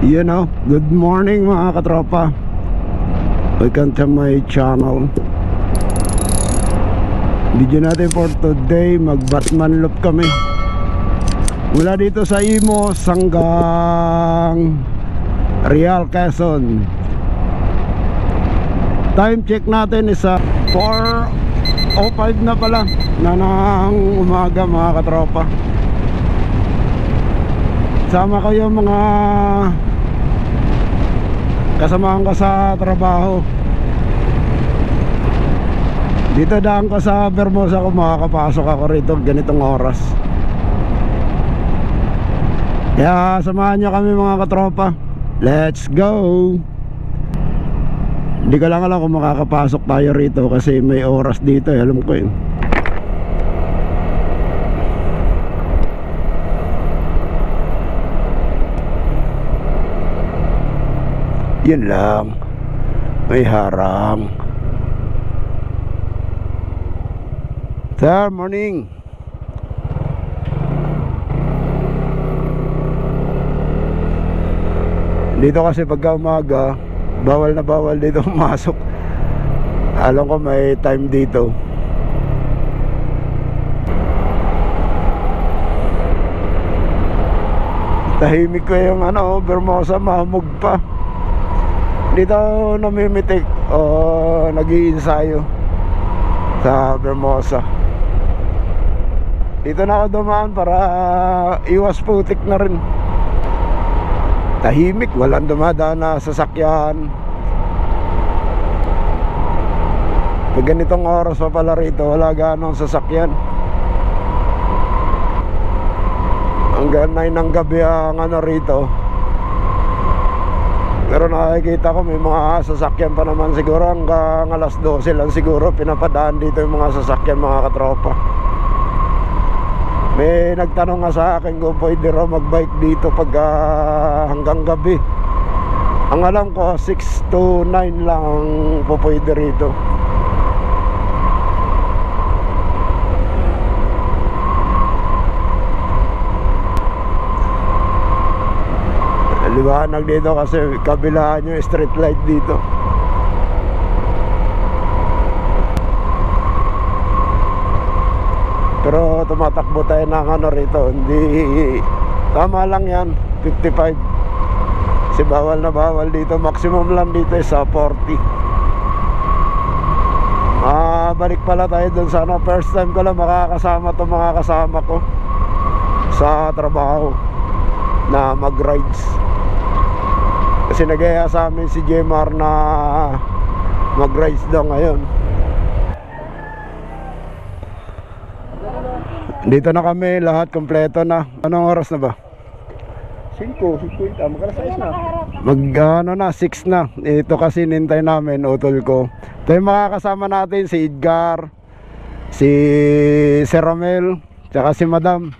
You know, good morning mga katropa. Welcome to my channel. Video natin for today, mag Batman loop kami. Mula dito sa Imos hanggang Real, Quezon. Time check natin is 4:05 na pala na ng umaga mga katropa. Sama ko yung mga kasamahan ko sa trabaho. Dito daan ko sa Vermosa kung makakapasok ako rito ganitong oras. Kaya samahan nyo kami mga katropa. Let's go. Hindi ko lang alam kung makakapasok tayo rito kasi may oras dito, alam ko yun. Yun lang, may harang. Sir, morning. Dito kasi pagka umaga, bawal na bawal dito pumasok. Alam ko may time dito. Tahimik ko yung Vermosa, mahamog pa. Dito namimitik o nag-iinsayo sa Vermosa. Dito na ako dumaan para iwas putik na rin. Tahimik, walang dumadaan na sasakyan. Pag ganitong oras pa pala rito, wala ganong sasakyan. Hanggang 9 ng gabi ang rito. Pero nakikita ko may mga sasakyan pa naman siguro hanggang alas 12 lang siguro pinapadaan dito yung mga sasakyan mga katropa. May nagtanong nga sa akin kung pwede raw magbike dito pag hanggang gabi. Ang alam ko 6 to 9 lang po pwede rito. Liwanag dito kasi kabilaan yung street light dito. Pero tumatakbo tayo ng rito. Hindi, tama lang yan, 55. Kasi bawal na bawal dito. Maximum lang dito is 40. Balik pala tayo dun sa first time ko lang makakasama itong mga kasama ko sa trabaho na mag-rides. Kasi nagaya sa amin si Jemar na mag-rides daw ngayon. Dito na kami, lahat kompleto na. Anong oras na ba? 5:50, magkalas na. 6 na. Ito kasi nintay namin, utol ko. Ito yung makakasama natin, si Edgar, si Sir Romel, tsaka si Madam,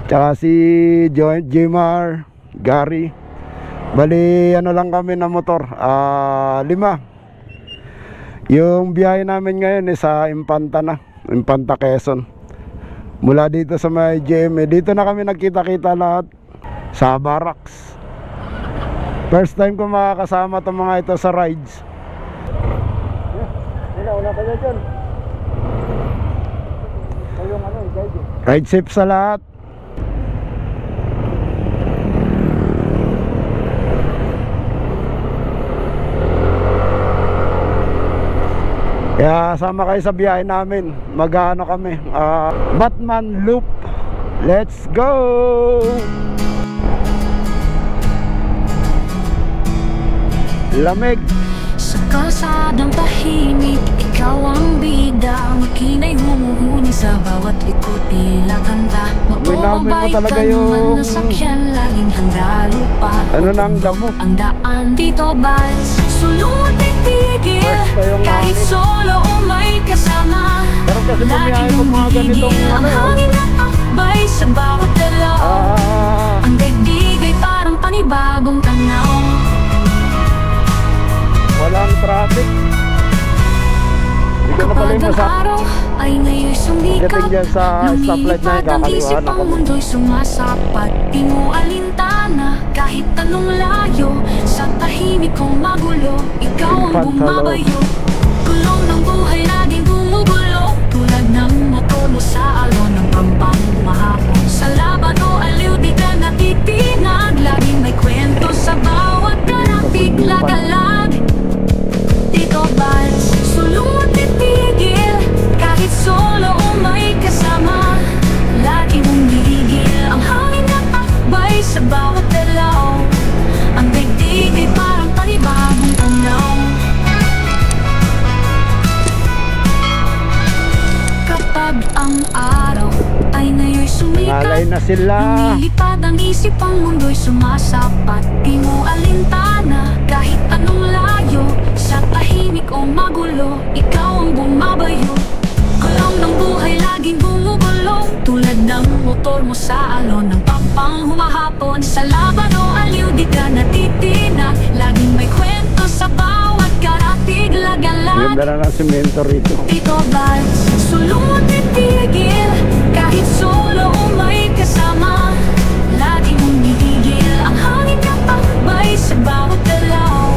tsaka si Jemar, Gary. Bali lang kami na motor, 5. Yung biyahe namin ngayon sa Impanta na, Impanta, Quezon. Mula dito sa may GMA, dito na kami nagkita-kita lahat sa barracks. First time ko makakasama itong mga ito sa rides. Una pa dyan. Ride safe sa lahat. Kaya sama kayo sa biyahe namin. Mag-ano kami, Batman loop. Let's go! Lamig. Sa kalsadang tahimik, ikaw ang bida. Makina'y humuhuni sa bawat likod, tila kanta. Mababay ka naman na sakyan, laging handa lupa. Ano na ang damo? Ang daan dito bals, sulong at itigil. Kahit solo o may kasama, laging umigil ang hangin at akbay sa bawat dalaw. Ang daigdig ay parang panibagong tanaw. Walang traffic. Kapag ang araw ay ngayon sumikat, lumilipad ang isip ang mundo'y sumasapat. Di mo alintana kahit anong tahimik o magulo, ikaw ang bumabayo. Gulong ng buhay laging bumugulo, tulad ng motor mo sa alon ng pampang humahapon. Sa laban o aliw di ka natitinag, laging may kwento sa bawat karatig lagalag. Tito Vals, sulong at titigil, kahit solo o may kasama. Lagi mong gigil ang hangin na takbay sa bawat dalaw. Ang daigdig ay parang panibagong tanaw. Kapag ang araw ay ngayo'y sumikat, Nalay na sila. lumilipad ang isip, ang mundo'y sumasapat. Di mo alintana kahit anong layo, sa tahimik o magulo, ikaw ang bumabayo. Gulong ng buhay laging bumubulong, tulad ng motor mo sa alon ng pampang humahapon. Sa laban o aliw di ka natitinag, laging may kwento sa bawat karatig lagalag. Ganda na ng semento rito. Tito Vals, sulong at titigil, kahit solo o may kasama. Lagi mong gigigil ang hangin na takbay sa bawat dalaw.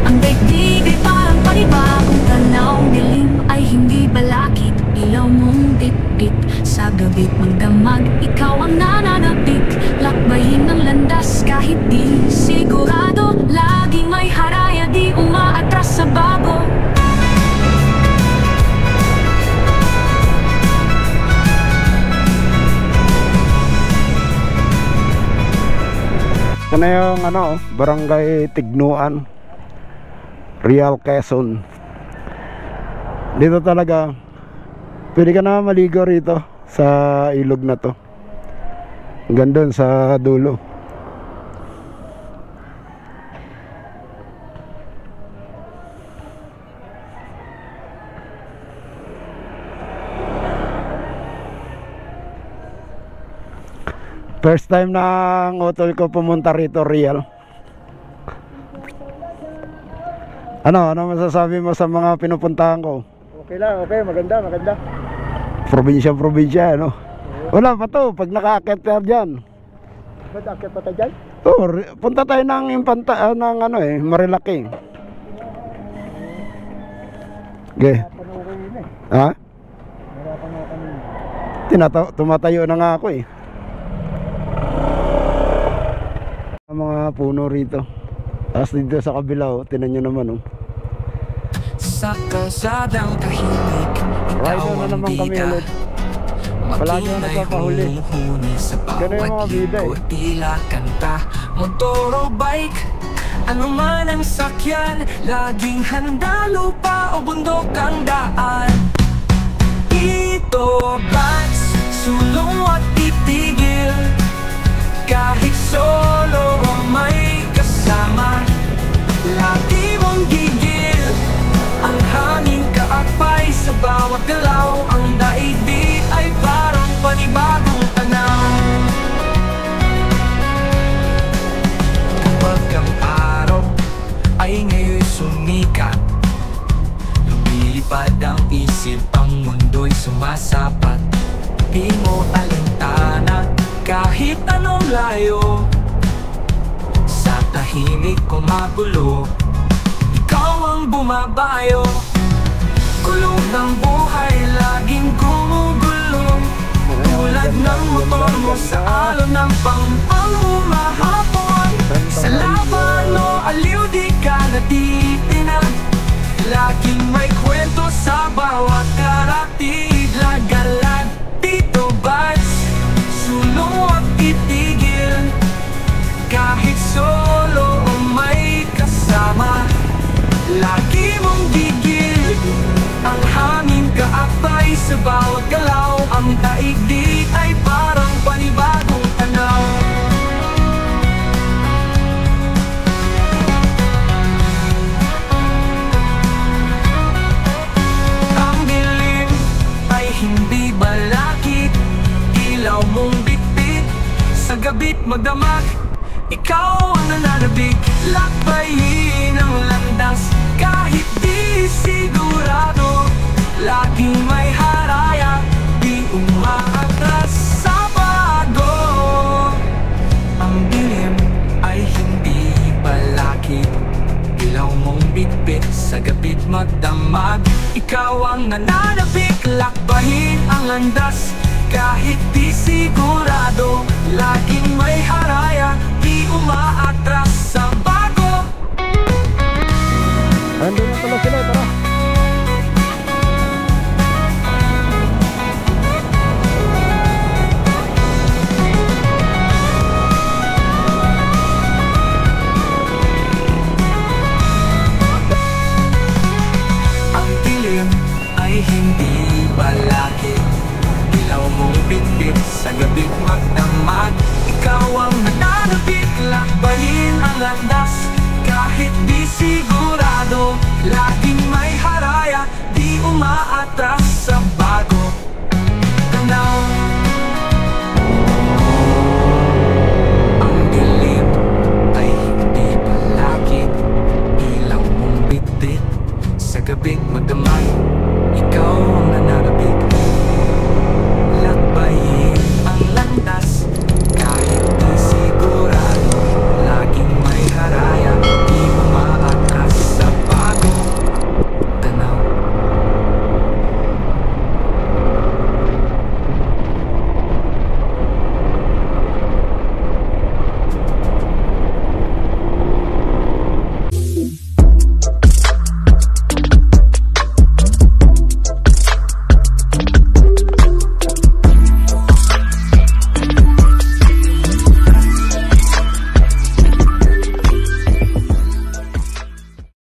Ang daigdig ay parang panibagong tanaw. Dilim ay hindi balakid, ilaw mong bitbit. Sa gabi't magdamag, ikaw ang nananabik. Lakbayin ng landas kahit di sigurado, laging may haraya, di umaatras sa bago. Ito na yung Barangay Tignuan, Real Quezon. Dito talaga pwede ka na maligo rito sa ilog na to, hanggang doon sa dulo. First time na ang utol ko pumunta rito, Real. Ano masasabi mo sa mga pinupuntahan ko? Okay lang, okay, maganda, maganda. Probinsya, Wala pa to, pag nakaakyat ka dyan. Ba't akit pa tayo dyan? Oh, punta tayo ng Marilaki. Okay. Panaw ko yun eh. Ha? Narapan ako kanina. Tumatayo na nga ako eh. Ang mga puno rito. Tapos dito sa kabila, tinan nyo naman. Sa kalsadang tahimik, Rider na naman kami ulit. Palagi ako nagpapahuli. Ganun yung mga bida eh. Tila kanta, motor o bike, ano man ang sakyan, laging handa, lupa o bundok ang daan. Tito Vals, sulong at titigil, kahit solo o may kasama. Lagi mong gigil ang hangin kaakbay sa bawat galaw. Ang daigdig ay parang panibagong tanaw. Kapag ang araw ay ngayo'y sumikat, lumilipad ang isip, ang mundo'y sumasapat. Di mo alintana kahit anong layo, sa tahimik o magulo, ikaw ang bumabayo. Gulong ng buhay laging gumugulo, tulad ng motor mo sa alon ng pampang humahapon. Sa laban o aliw di ka natitinag, laging may kwento sa bawat karatig lagalag. Tito Vals, sulong at titigil, kahit solo o may kasama. Lagi mong gigil ang hangin kaakbay sa bawat galaw. Ang daigdig ay parang panibagong tanaw. Ang dilim ay hindi balakid, ilaw mong bitbit. Sa gabi't magdamag, ikaw ang nananabik. Lakbayin ang landas kahit di sigurado, laging may haraya, di umaatras sa bago. Ang dilim ay hindi balakid, gabit magdamag. Ikaw ang nananabik, lakbayin ang landas. Kahit di sigurado, laging may haraya, di umaatras sa bago. Andun na pala sila, tara. Ang dilim ay hindi palagi, ilaw mong bitbit sa gabing magdamag. Ikaw ang nananabik, lakbayin ang landas. Kahit di sigurado, lagi